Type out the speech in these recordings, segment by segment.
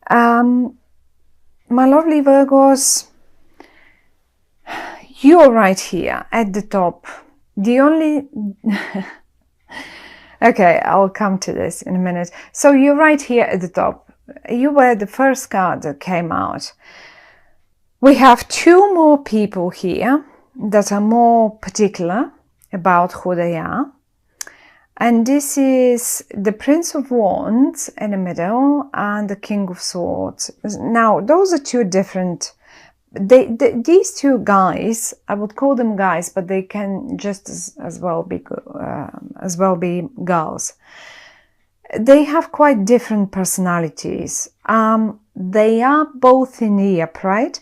My lovely Virgos, you're right here at the top. The only... Okay, I'll come to this in a minute. So you're right here at the top. You were the first card that came out. We have two more people here that are more particular about who they are. And this is the Prince of Wands in the middle and the King of Swords. Now, those are two different... these two guys, I would call them guys, but they can just as well be girls. They have quite different personalities. They are both in the upright.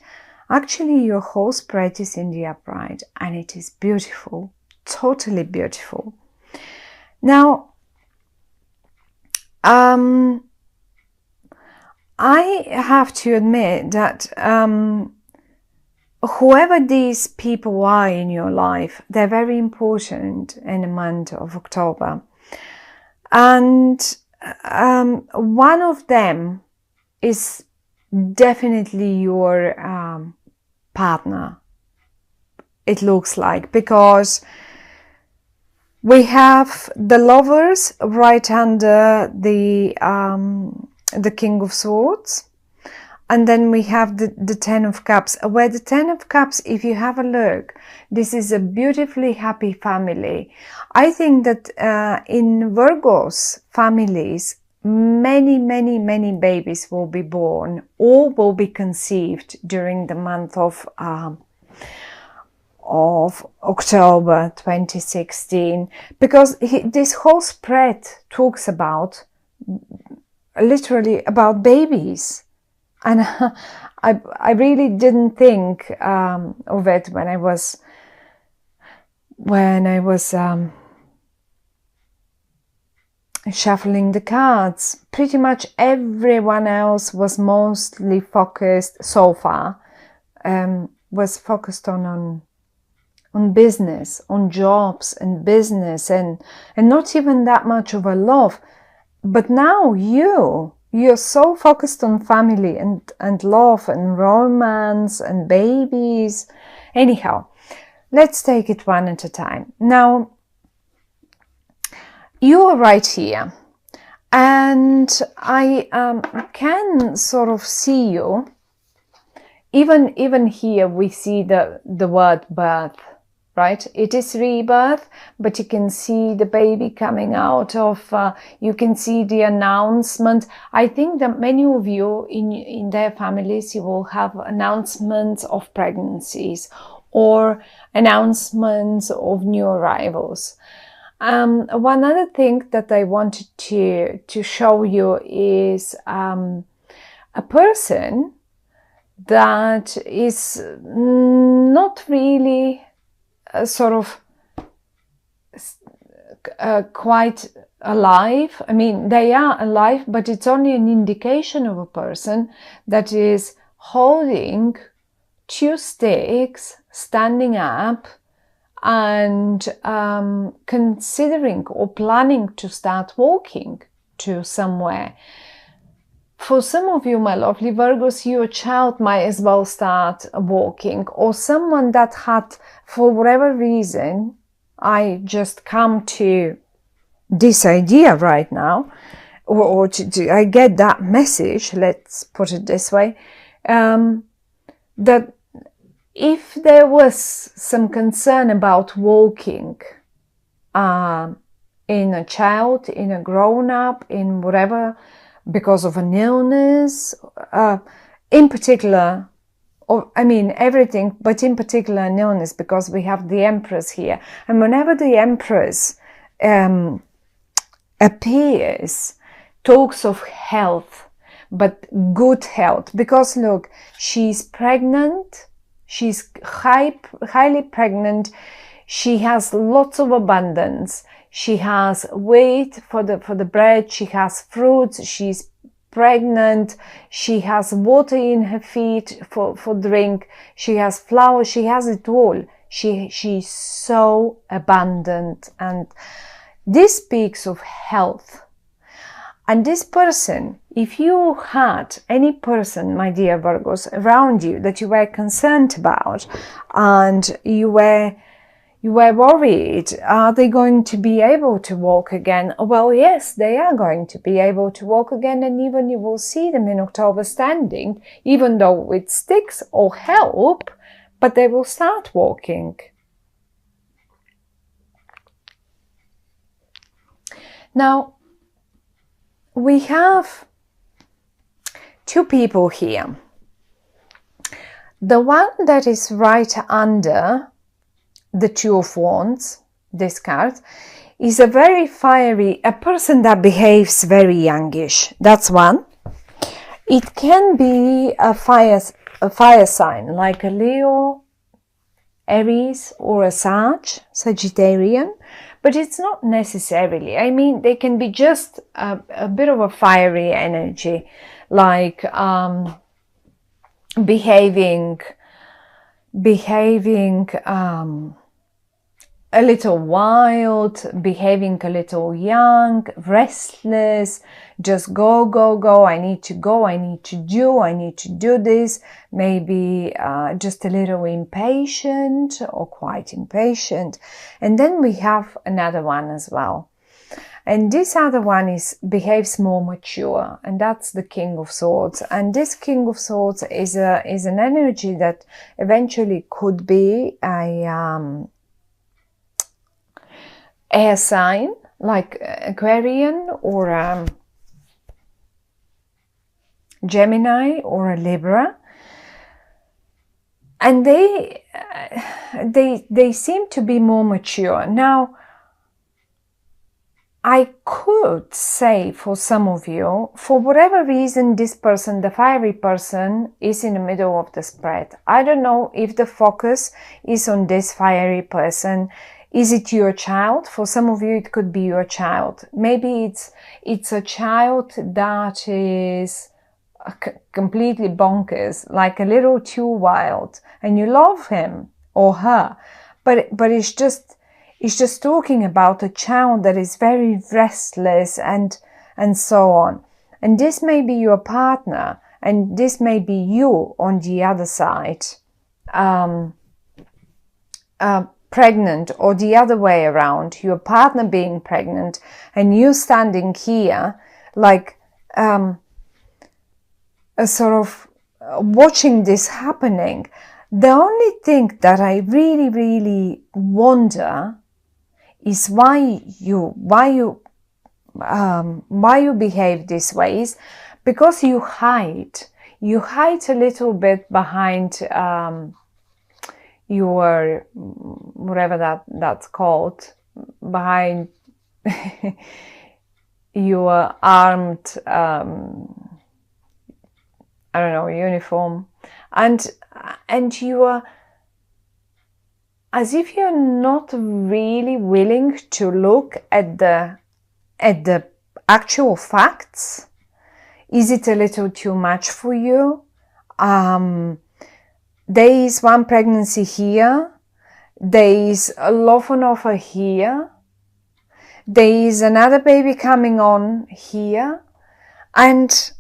Actually, your whole spread is in the upright, and it is beautiful, totally beautiful. Now, I have to admit that whoever these people are in your life, they're very important in the month of October. And one of them is definitely your partner, it looks like, because we have the Lovers right under the King of Swords. And then we have the Ten of Cups, where the Ten of Cups, if you have a look, this is a beautifully happy family. I think that in Virgo's families, many babies will be born or will be conceived during the month of October 2016, because this whole spread talks about, literally about babies. And I really didn't think of it when I was shuffling the cards. Pretty much everyone else was mostly focused so far, was focused on business, on jobs and business, and not even that much of a love. But now you're so focused on family and love and romance and babies. Anyhow, let's take it one at a time. Now, you are right here, and I can sort of see you. Even here we see the word birth, right? It is rebirth, but you can see the baby coming out of, you can see the announcement. I think that many of you in their families, you will have announcements of pregnancies or announcements of new arrivals. One other thing that I wanted to show you is a person that is not really sort of quite alive. I mean, they are alive, but it's only an indication of a person that is holding two sticks, standing up, and considering or planning to start walking to somewhere. For some of you, my lovely Virgos, your child might as well start walking, or someone that had, for whatever reason, I just come to this idea right now, or I get that message, let's put it this way, that if there was some concern about walking in a child, in a grown-up, in whatever, because of an illness, in particular, or I mean everything, but in particular an illness, because we have the Empress here. And whenever the Empress appears, talks of health, but good health, because look, she's pregnant, she's highly pregnant, she has lots of abundance, she has weight for the bread, she has fruits, she's pregnant, she has water in her feet for drink, she has flowers, she has it all. She's so abundant, and this speaks of health. And this person, if you had any person, my dear Virgos, around you that you were concerned about, and you were worried, are they going to be able to walk again? Well, yes, they are going to be able to walk again, and even you will see them in October standing, even though with sticks or help, but they will start walking. Now, we have two people here. The one that is right under the Two of Wands, this card, is a very fiery, a person that behaves very youngish. That's one. It can be a fire sign, like a Leo, Aries, or a Sagittarian, but it's not necessarily. I mean, they can be just a bit of a fiery energy, like behaving a little wild, behaving a little young, restless, just go, go, go, I need to go, I need to do this, maybe just a little impatient or quite impatient. And then we have another one as well. And this other one behaves more mature, and that's the King of Swords. And this King of Swords is an energy that eventually could be a air sign, like Aquarian or Gemini or a Libra, and they seem to be more mature. Now, I could say for some of you, for whatever reason, this person, the fiery person, is in the middle of the spread. I don't know if the focus is on this fiery person. Is it your child? For some of you, it could be your child. Maybe it's a child that is completely bonkers, like a little too wild, and you love him or her, but it's just talking about a child that is very restless and so on. And this may be your partner, and this may be you on the other side, pregnant, or the other way around, your partner being pregnant and you standing here like a sort of watching this happening. The only thing that I really, really wonder is why you behave this ways, because you hide a little bit behind your whatever that's called, behind your armed I don't know, uniform, and you are as if you're not really willing to look at the actual facts. Is it a little too much for you? There is one pregnancy here. There is a love on offer here. There is another baby coming on here. And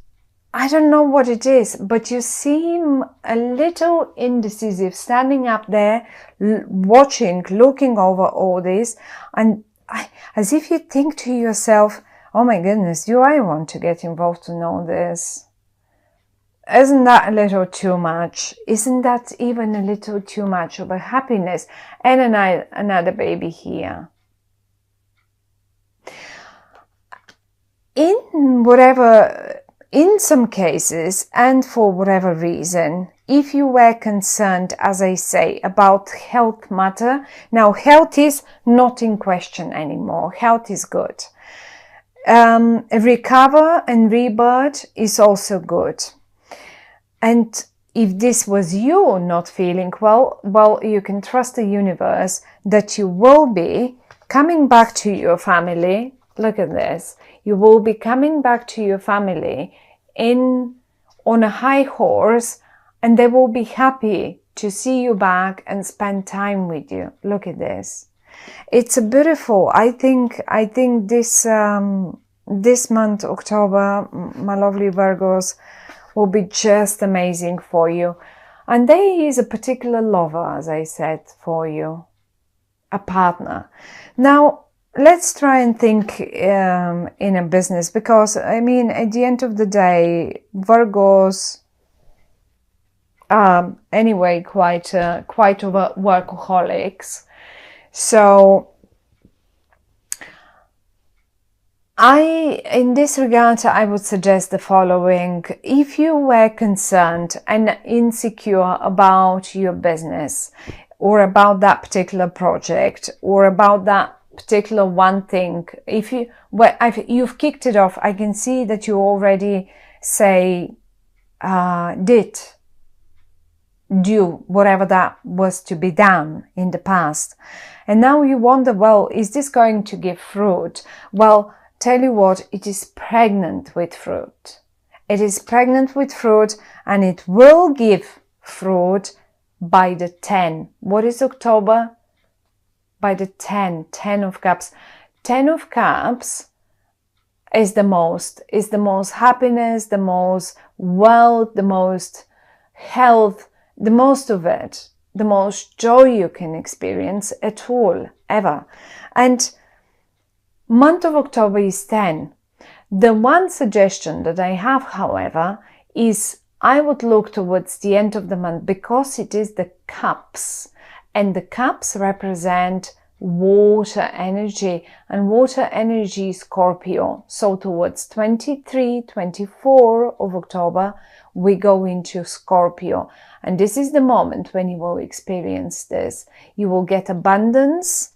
I don't know what it is, but you seem a little indecisive, standing up there, watching, looking over all this, and as if you think to yourself, oh my goodness, do I want to get involved in all this? Isn't that a little too much? Isn't that even a little too much of a happiness? And another baby here. In some cases, and for whatever reason, if you were concerned, as I say, about health matter, now health is not in question anymore. Health is good. Recover and rebirth is also good. And if this was you not feeling well, you can trust the universe that you will be coming back to your family. Look at this. You will be coming back to your family on a high horse, and they will be happy to see you back and spend time with you. Look at this. It's a beautiful, I think this this month, October, my lovely Virgos, will be just amazing for you. And there is a particular lover, as I said, for you, a partner. Now, let's try and think in a business, because, I mean, at the end of the day, Virgos anyway quite over workaholics. So in this regard, I would suggest the following. If you were concerned and insecure about your business, or about that particular project, or about that particular one thing, if you've kicked it off, I can see that you already do whatever that was to be done in the past. And now you wonder, well, is this going to give fruit? Well, tell you what, it is pregnant with fruit. It is pregnant with fruit, and it will give fruit by the 10. What is October? By the 10 of Cups. 10 of Cups is the most happiness, the most wealth, the most health, the most of it, the most joy you can experience at all, ever. And month of October is 10. The one suggestion that I have, however, is I would look towards the end of the month, because it is the cups, and the cups represent water energy, and water energy is Scorpio. So towards 23, 24 of October, we go into Scorpio. And this is the moment when you will experience this. You will get abundance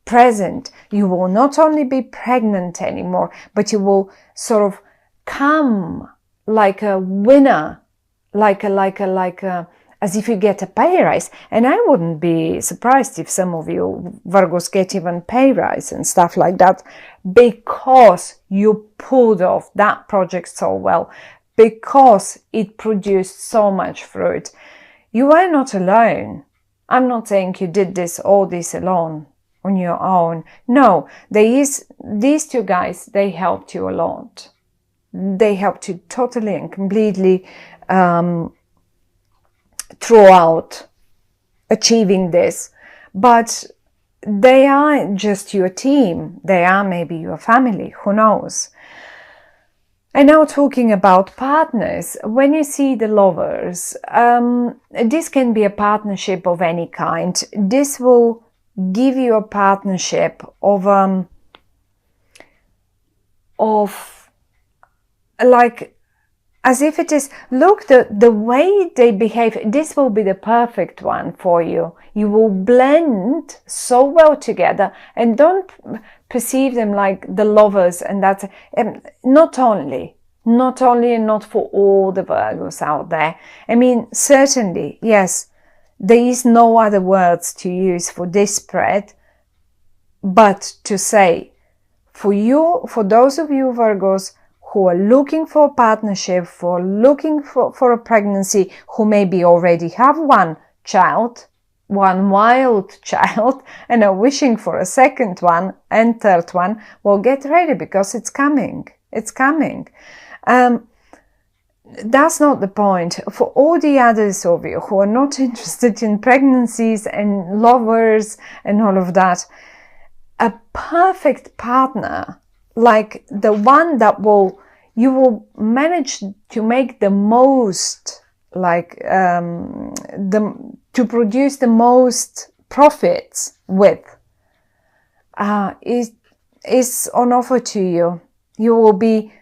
present. You will not only be pregnant anymore, but you will sort of come like a winner, as if you get a pay rise. And I wouldn't be surprised if some of you Virgos get even pay rise and stuff like that, because you pulled off that project so well, because it produced so much fruit. You are not alone. I'm not saying you did all this alone, on your own. No, these two guys, they helped you a lot. They helped you totally and completely throughout achieving this. But they are just your team. They are maybe your family. Who knows? And now talking about partners, when you see the lovers, this can be a partnership of any kind. This will give you a partnership of like, as if it is, look, the way they behave, this will be the perfect one for you. You will blend so well together, and don't perceive them like the lovers, and that's not only and not for all the Virgos out there. I mean, certainly, yes, there is no other words to use for this spread, but to say, for those of you Virgos who are looking for a partnership, looking for a pregnancy, who maybe already have one wild child, and are wishing for a second one and third one, well, get ready, because it's coming. It's coming. That's not the point. For all the others of you who are not interested in pregnancies and lovers and all of that, a perfect partner, like the one that you will manage to make the most, to produce the most profits with, is on offer to you. You will be,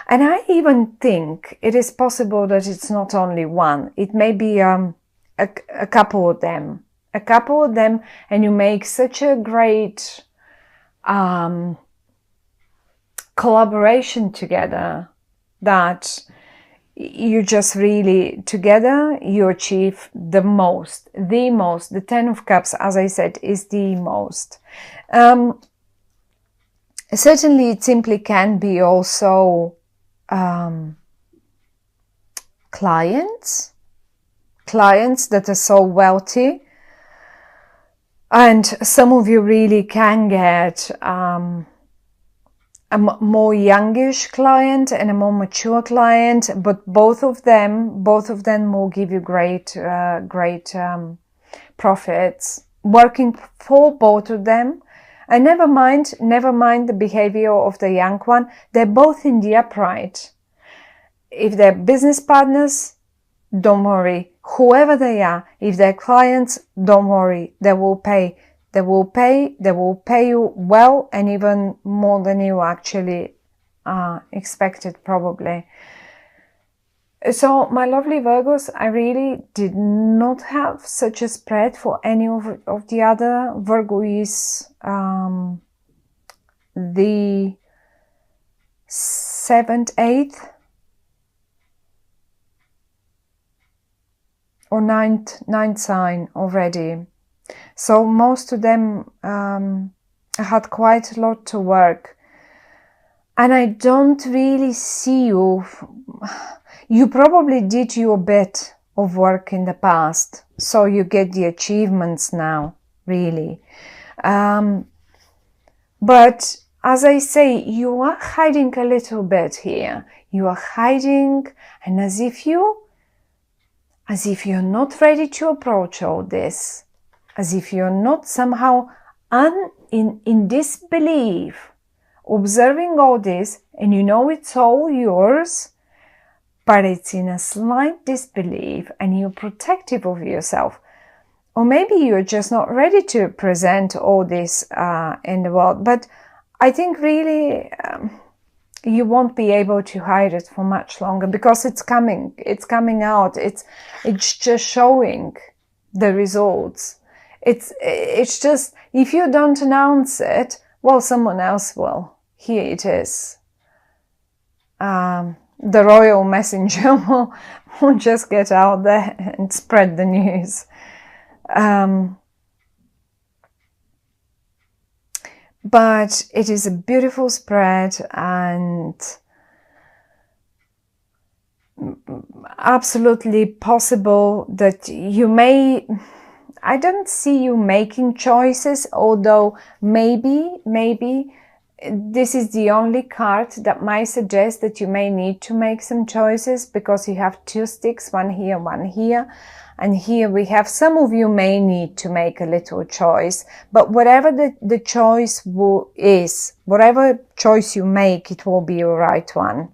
and I even think it is possible that it's not only one. It may be a couple of them, and you make such a great collaboration together that you just really, together, you achieve the most. The 10 of Cups, as I said, is the most. Certainly, it simply can be also clients that are so wealthy, and some of you really can get more youngish client and a more mature client, but both of them will give you great profits working for both of them. And never mind the behavior of the young one. They're both in the upright. If they're business partners, don't worry. Whoever they are, if they're clients, don't worry. They will pay. They will pay you well, and even more than you actually expected, probably. So, my lovely Virgos, I really did not have such a spread for any of the other. Virgo is the 7th, 8th, or ninth sign already. So most of them had quite a lot to work. And I don't really see you. You probably did your bit of work in the past, so you get the achievements now, really. But as I say, you are hiding a little bit here. You are hiding, and as if you're not ready to approach all this, as if you're not somehow in disbelief, observing all this, and you know it's all yours, but it's in a slight disbelief, and you're protective of yourself. Or maybe you're just not ready to present all this in the world. But I think really you won't be able to hide it for much longer, because it's coming out. It's just showing the results. It's just, if you don't announce it, well, someone else will. Here it is. The royal messenger will just get out there and spread the news. But it is a beautiful spread, and absolutely possible that you may, I don't see you making choices, although maybe this is the only card that might suggest that you may need to make some choices, because you have 2 sticks, one here, and here we have, some of you may need to make a little choice, but whatever the choice is, whatever choice you make, it will be a right one.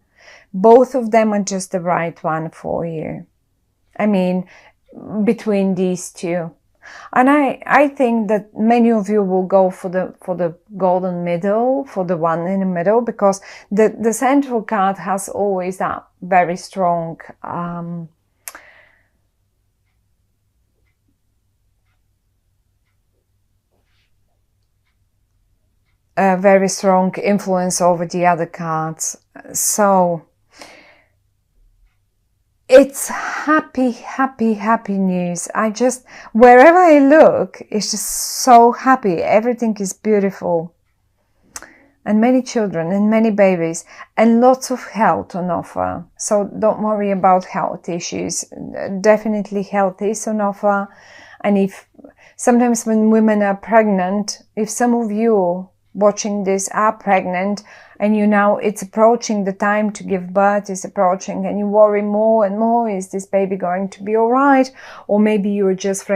Both of them are just the right one for you. I mean, between these two. And I think that many of you will go for the golden middle, for the one in the middle, because the central card has always that very strong very strong influence over the other cards. So it's happy news. Wherever I look, it's just so happy. Everything is beautiful. And many children and many babies and lots of health on offer. So don't worry about health issues. Definitely health is on offer. And if sometimes when women are pregnant, if some of you watching this are pregnant, and it's approaching, the time to give birth is approaching, and you worry more and more, is this baby going to be all right? Or maybe you just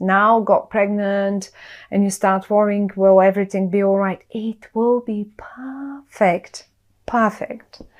now got pregnant and you start worrying, will everything be all right? It will be perfect.